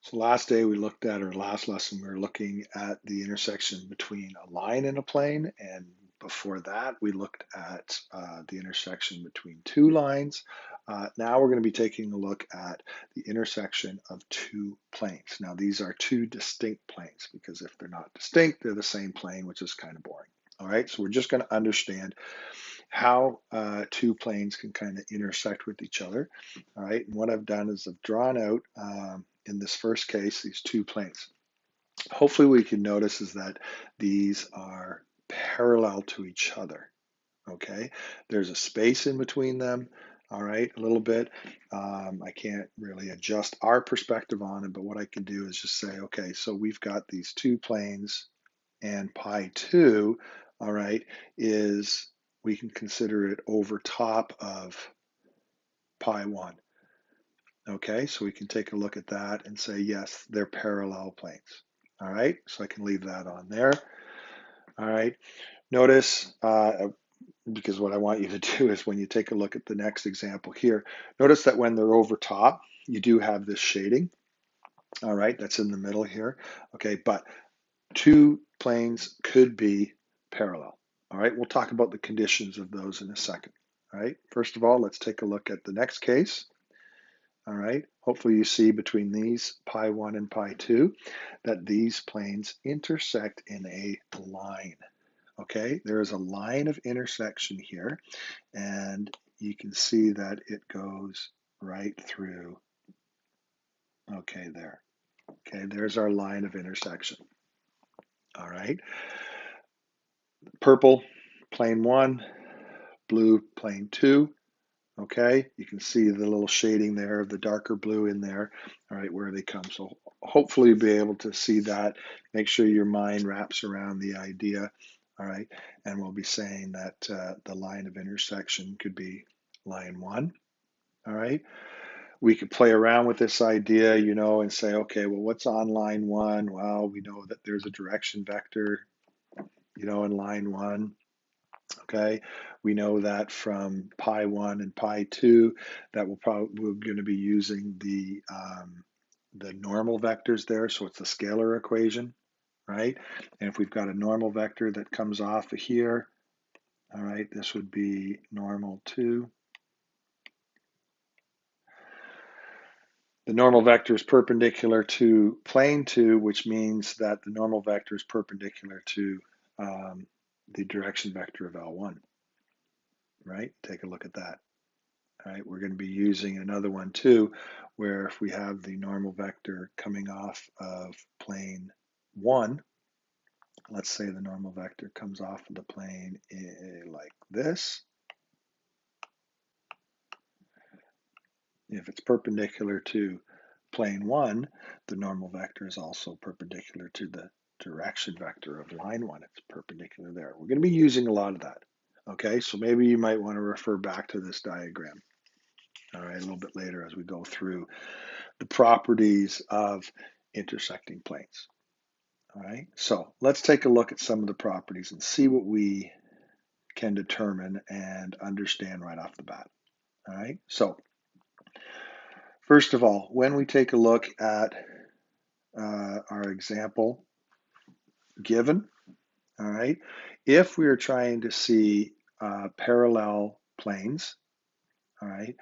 So last day we looked at, or last lesson, we were looking at the intersection between a line and a plane. And before that, we looked at the intersection between two lines. Now we're going to be taking a look at the intersection of two planes. Now these are two distinct planes because if they're not distinct, they're the same plane, which is kind of boring. All right, so we're just going to understand how two planes can kind of intersect with each other. All right, and what I've done is I've drawn out in this first case, these two planes. Hopefully we can notice is that these are parallel to each other, okay? There's a space in between them, all right, a little bit. I can't really adjust our perspective on it, but what I can do is just say, okay, so we've got these two planes and pi 2, all right, is we can consider it over top of pi 1. Okay, so we can take a look at that and say, yes, they're parallel planes. All right, so I can leave that on there. All right, notice, because what I want you to do is when you take a look at the next example here, notice that when they're over top, you do have this shading. All right, that's in the middle here. Okay, but two planes could be parallel. All right, we'll talk about the conditions of those in a second. All right, first of all, let's take a look at the next case. All right, hopefully you see between these pi 1 and pi 2 that these planes intersect in a line. Okay, there is a line of intersection here, and you can see that it goes right through. Okay, there. Okay, there's our line of intersection. All right, purple, plane 1, blue, plane 2. Okay, you can see the little shading there of the darker blue in there, all right, where they come. So hopefully you'll be able to see that. Make sure your mind wraps around the idea, all right, and we'll be saying that the line of intersection could be line 1, all right. We could play around with this idea, you know, and say, okay, well, what's on line 1? Well, we know that there's a direction vector, you know, in line 1. Okay, we know that from pi 1 and pi 2 that we're going to be using the normal vectors there, so it's a scalar equation, right? And if we've got a normal vector that comes off of here, all right, this would be normal 2. The normal vector is perpendicular to plane 2, which means that the normal vector is perpendicular to the direction vector of L1, right? Take a look at that. All right, we're going to be using another one too, where if we have the normal vector coming off of plane 1, let's say the normal vector comes off of the plane like this. If it's perpendicular to plane 1, the normal vector is also perpendicular to the direction vector of line 1. It's perpendicular there. We're going to be using a lot of that. Okay, so maybe you might want to refer back to this diagram, all right, a little bit later as we go through the properties of intersecting planes. All right, so let's take a look at some of the properties and see what we can determine and understand right off the bat. All right, so first of all, when we take a look at our example given, all right, if we are trying to see parallel planes, all right,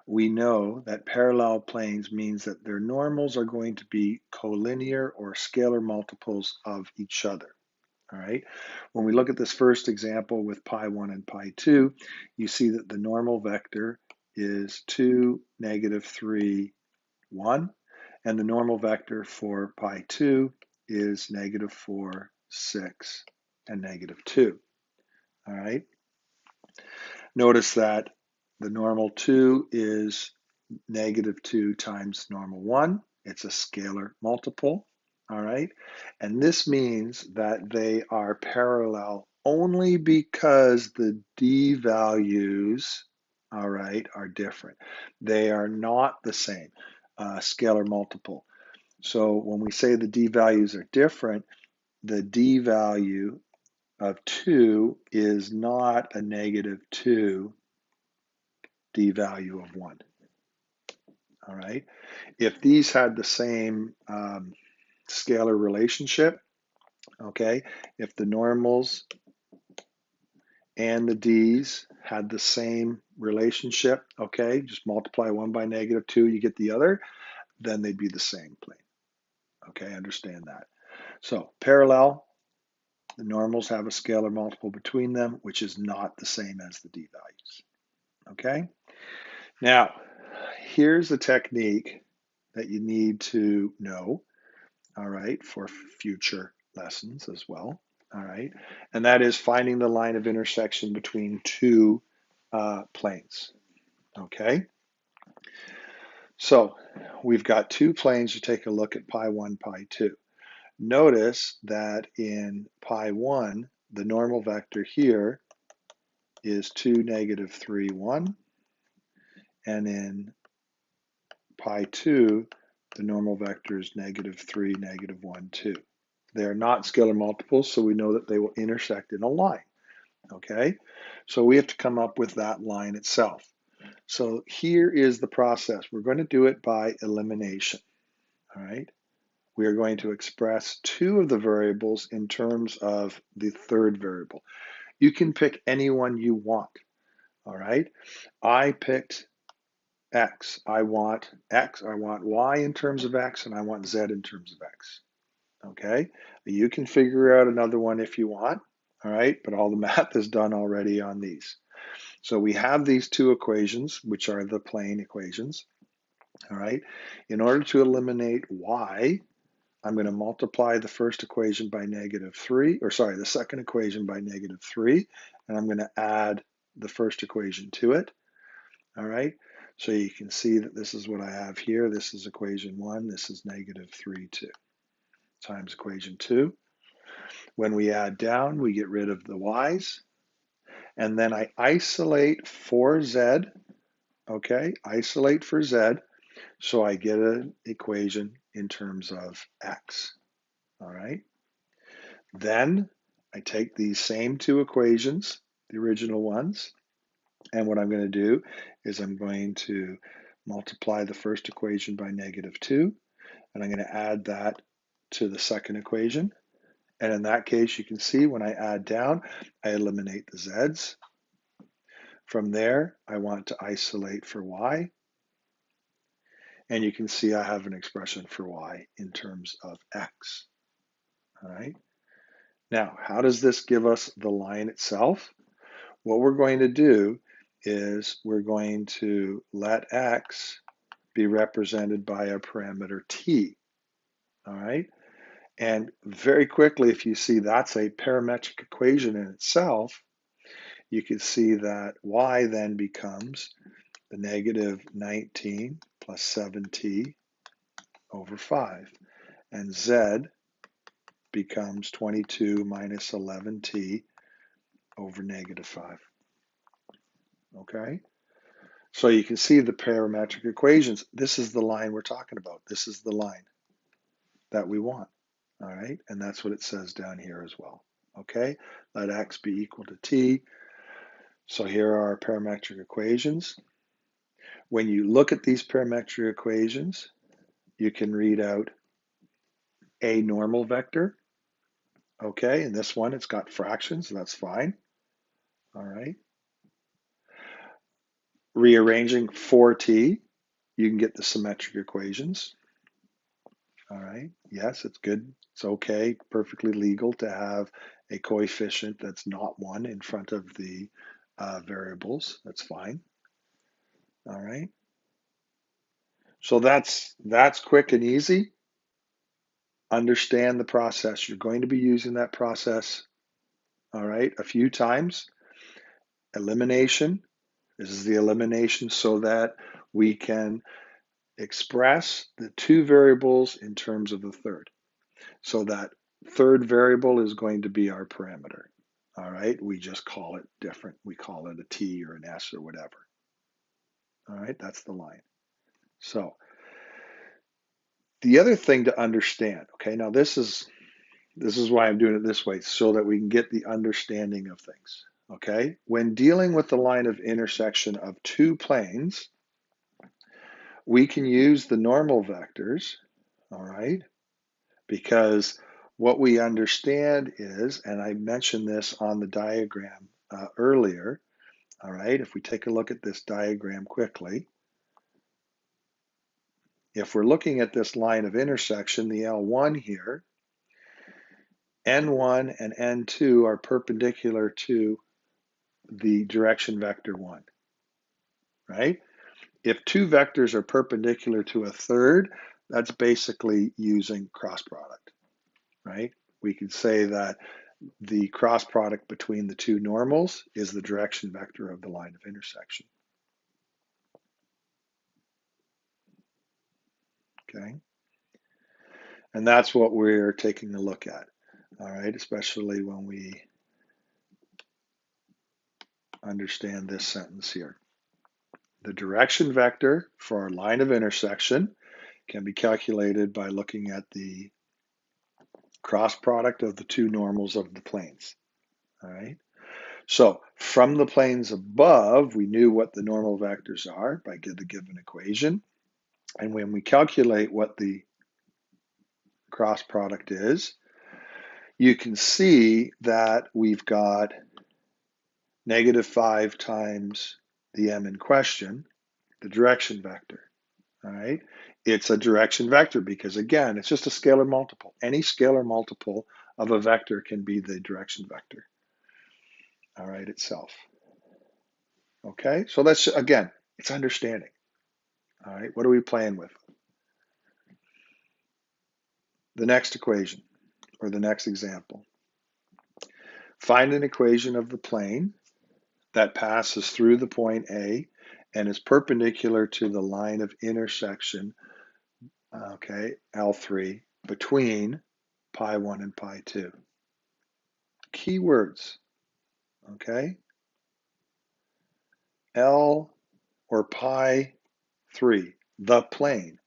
we know that parallel planes means that their normals are going to be collinear or scalar multiples of each other. All right. When we look at this first example with pi 1 and pi 2, you see that the normal vector is 2, -3, 1, and the normal vector for pi 2 is -4, 6, and -2. All right. Notice that the normal 2 is -2 times normal 1. It's a scalar multiple, all right? And this means that they are parallel only because the d values, all right, are different. They are not the same scalar multiple. So when we say the d values are different, the d value of 2 is not a -2 d value of 1. all right? If these had the same scalar relationship, okay, if the normals and the d's had the same relationship, okay, just multiply one by -2, you get the other, then they'd be the same plane. Okay, understand that. So parallel, the normals have a scalar multiple between them, which is not the same as the d values. Okay, now here's a technique that you need to know, all right, for future lessons as well, all right, and that is finding the line of intersection between two planes. Okay, so we've got two planes. You take a look at pi 1, pi 2. Notice that in pi 1, the normal vector here is 2, -3, 1, and in pi 2, the normal vector is -3, -1, 2. They are not scalar multiples, so we know that they will intersect in a line. Okay, so we have to come up with that line itself. So here is the process. We're going to do it by elimination. All right, we are going to express two of the variables in terms of the third variable. You can pick any one you want. All right, I picked X. I want X, I want Y in terms of X, and I want Z in terms of X. Okay, you can figure out another one if you want. All right, but all the math is done already on these. So we have these two equations, which are the plane equations. All right, in order to eliminate Y, I'm going to multiply the first equation by -3, or sorry, the second equation by -3, and I'm going to add the first equation to it. All right, so you can see that this is what I have here. This is equation 1, this is -3, 2 times equation 2. When we add down, we get rid of the y's, and then I isolate for z, okay, isolate for z, so I get an equation in terms of x, all right? Then I take these same two equations, the original ones, and what I'm going to do is I'm going to multiply the first equation by -2, and I'm going to add that to the second equation. And in that case, you can see when I add down, I eliminate the z's. From there, I want to isolate for y. And you can see I have an expression for y in terms of x. All right. Now, how does this give us the line itself? What we're going to do is we're going to let x be represented by a parameter t. All right. And very quickly, if you see that's a parametric equation in itself, you can see that y then becomes the -19 plus 7t over 5. And z becomes 22 minus 11t over -5. Okay? So you can see the parametric equations. This is the line we're talking about. This is the line that we want. All right? And that's what it says down here as well. Okay? Let x be equal to t. So here are our parametric equations. When you look at these parametric equations, you can read out a normal vector. Okay, in this one, it's got fractions, so that's fine. All right. Rearranging 4t, you can get the symmetric equations. All right. Yes, it's good. It's okay, perfectly legal to have a coefficient that's not 1 in front of the variables. That's fine. All right. So that's quick and easy. Understand the process. You're going to be using that process, all right, a few times. Elimination. This is the elimination so that we can express the two variables in terms of the third. So that third variable is going to be our parameter. All right, we just call it different. We call it a t or an s or whatever. All right, that's the line. So the other thing to understand, okay, now this is why I'm doing it this way, so that we can get the understanding of things. Okay, when dealing with the line of intersection of two planes, We can use the normal vectors, all right, because what we understand is, and I mentioned this on the diagram earlier, all right, if we take a look at this diagram quickly, if we're looking at this line of intersection, the L1 here, N1 and N2 are perpendicular to the direction vector 1, right? If two vectors are perpendicular to a third, that's basically using cross product, right? We could say that the cross product between the two normals is the direction vector of the line of intersection, okay? And that's what we're taking a look at, all right, especially when we understand this sentence here. The direction vector for our line of intersection can be calculated by looking at the cross product of the two normals of the planes, all right? So from the planes above, we knew what the normal vectors are by the given equation. And when we calculate what the cross product is, you can see that we've got -5 times the m in question, the direction vector, all right? It's a direction vector because, again, it's just a scalar multiple. Any scalar multiple of a vector can be the direction vector, all right, itself. Okay, so that's, again, it's understanding. All right, what are we playing with? The next equation, or the next example. Find an equation of the plane that passes through the point A and is perpendicular to the line of intersection, okay, L3, between pi 1 and pi 2. Key words, okay? L or pi 3, the plane,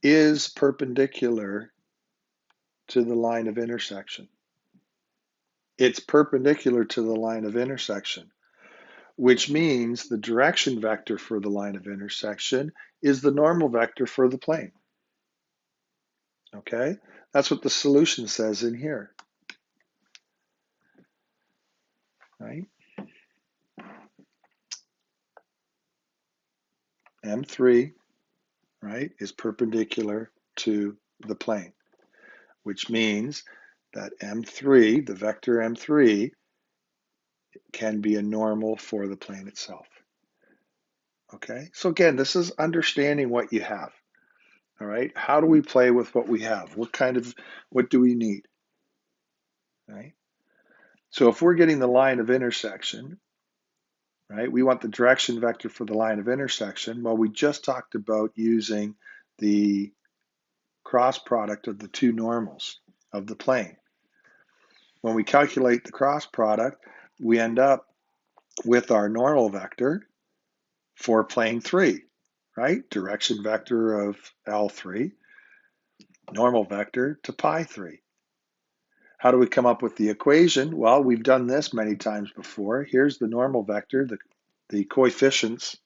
is perpendicular to the line of intersection. It's perpendicular to the line of intersection, which means the direction vector for the line of intersection is the normal vector for the plane. Okay, that's what the solution says in here, right? M3, right, is perpendicular to the plane, which means that M3, the vector M3, can be a normal for the plane itself. Okay, so again, this is understanding what you have. All right, how do we play with what we have? What do we need? Right? So if we're getting the line of intersection, right, we want the direction vector for the line of intersection. Well, we just talked about using the cross product of the two normals of the plane. When we calculate the cross product, we end up with our normal vector for plane 3, right? Direction vector of L3, normal vector to pi 3. How do we come up with the equation? Well, we've done this many times before. Here's the normal vector, the coefficients,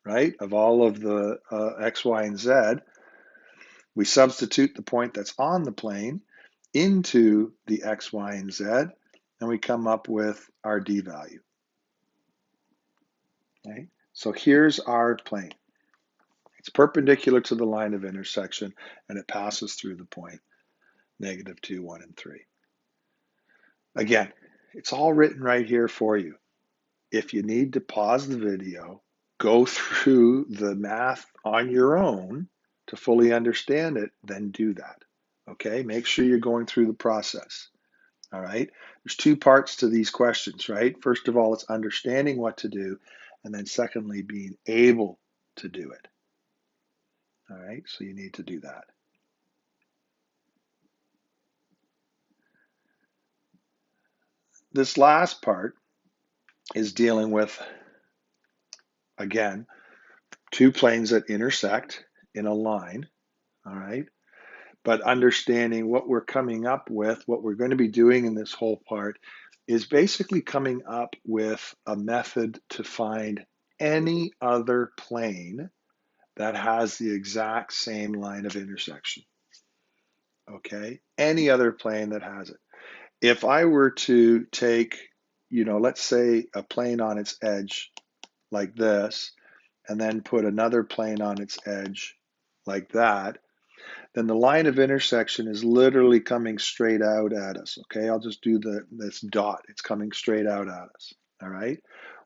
right, of all of the x, y, and z. We substitute the point that's on the plane into the x, y, and z, and we come up with our d value. Okay? So here's our plane. It's perpendicular to the line of intersection, and it passes through the point -2, 1, and 3. Again, it's all written right here for you. If you need to pause the video, go through the math on your own to fully understand it, then do that. Okay, make sure you're going through the process. All right, there's two parts to these questions, right? First of all, it's understanding what to do, and then secondly, being able to do it. All right, so you need to do that. This last part is dealing with, again, two planes that intersect in a line, all right? But understanding what we're coming up with, what we're going to be doing in this whole part, is basically coming up with a method to find any other plane that has the exact same line of intersection. Okay, any other plane that has it. If I were to take, let's say a plane on its edge like this, and then put another plane on its edge like that, then the line of intersection is literally coming straight out at us. Okay, I'll just do this dot. It's coming straight out at us. All right.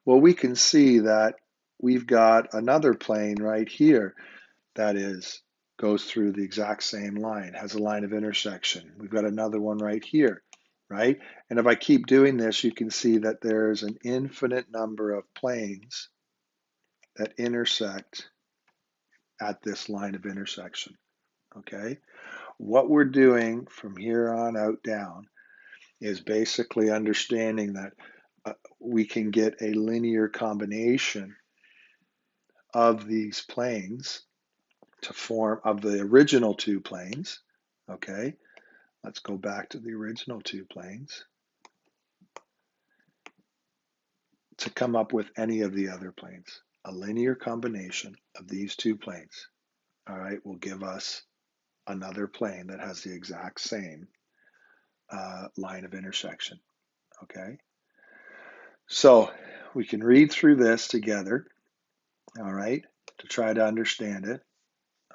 Well, we can see that we've got another plane right here that goes through the exact same line, has a line of intersection. We've got another one right here, right? And if I keep doing this, you can see that there's an infinite number of planes that intersect at this line of intersection, okay? What we're doing from here on out down is basically understanding that we can get a linear combination of these planes to form of the original two planes. Okay, let's go back to the original two planes to come up with any of the other planes. A linear combination of these two planes, all right, will give us another plane that has the exact same line of intersection. Okay, so we can read through this together, all right, to try to understand it.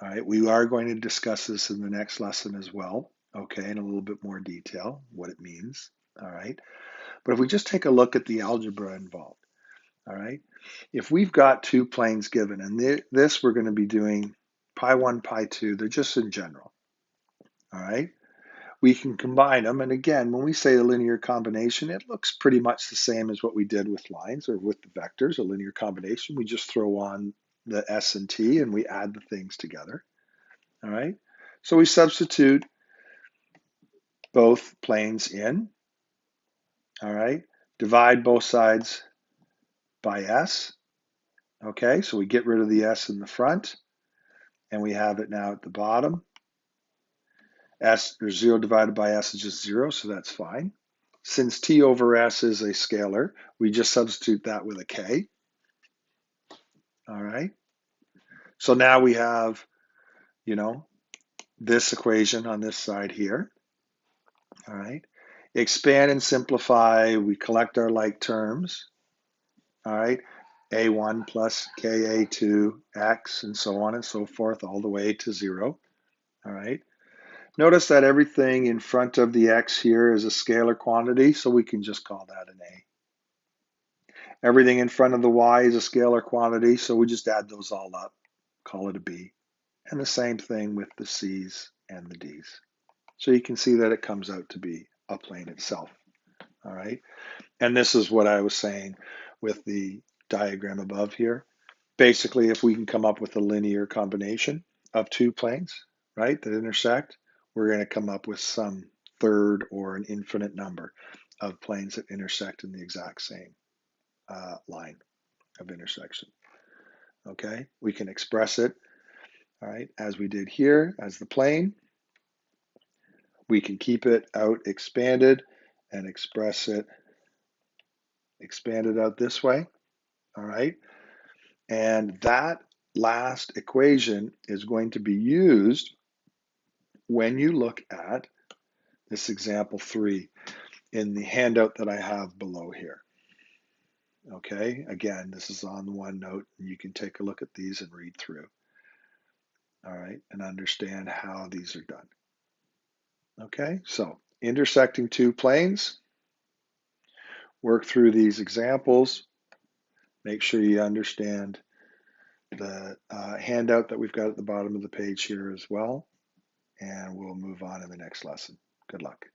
All right, we are going to discuss this in the next lesson as well, okay, in a little bit more detail, what it means, all right. But if we just take a look at the algebra involved, all right, if we've got two planes given, and this we're going to be doing pi 1, pi 2, they're just in general, all right, we can combine them. And again, when we say a linear combination, it looks pretty much the same as what we did with lines or with the vectors, a linear combination. We just throw on the s and t and we add the things together. All right, so we substitute both planes in, all right, divide both sides by s, okay, so we get rid of the s in the front, and we have it now at the bottom. S, or 0 divided by s is just 0, so that's fine. Since t over s is a scalar, we just substitute that with a k, all right. So now we have, this equation on this side here. All right. Expand and simplify. We collect our like terms. All right. A1 plus KA2X and so on and so forth all the way to 0. All right. Notice that everything in front of the X here is a scalar quantity, so we can just call that an A. Everything in front of the Y is a scalar quantity, so we just add those all up, call it a B. And the same thing with the C's and the D's. So you can see that it comes out to be a plane itself. All right. And this is what I was saying with the diagram above here. Basically, if we can come up with a linear combination of two planes, right, that intersect, we're going to come up with some third or an infinite number of planes that intersect in the exact same line of intersection. Okay, we can express it, all right, as we did here, as the plane. We can keep it out expanded and express it expanded out this way, all right? And that last equation is going to be used when you look at this example 3 in the handout that I have below here. Okay, again, this is on OneNote, and you can take a look at these and read through, all right, and understand how these are done. Okay, so intersecting two planes, work through these examples, make sure you understand the handout that we've got at the bottom of the page here as well, and we'll move on in the next lesson. Good luck.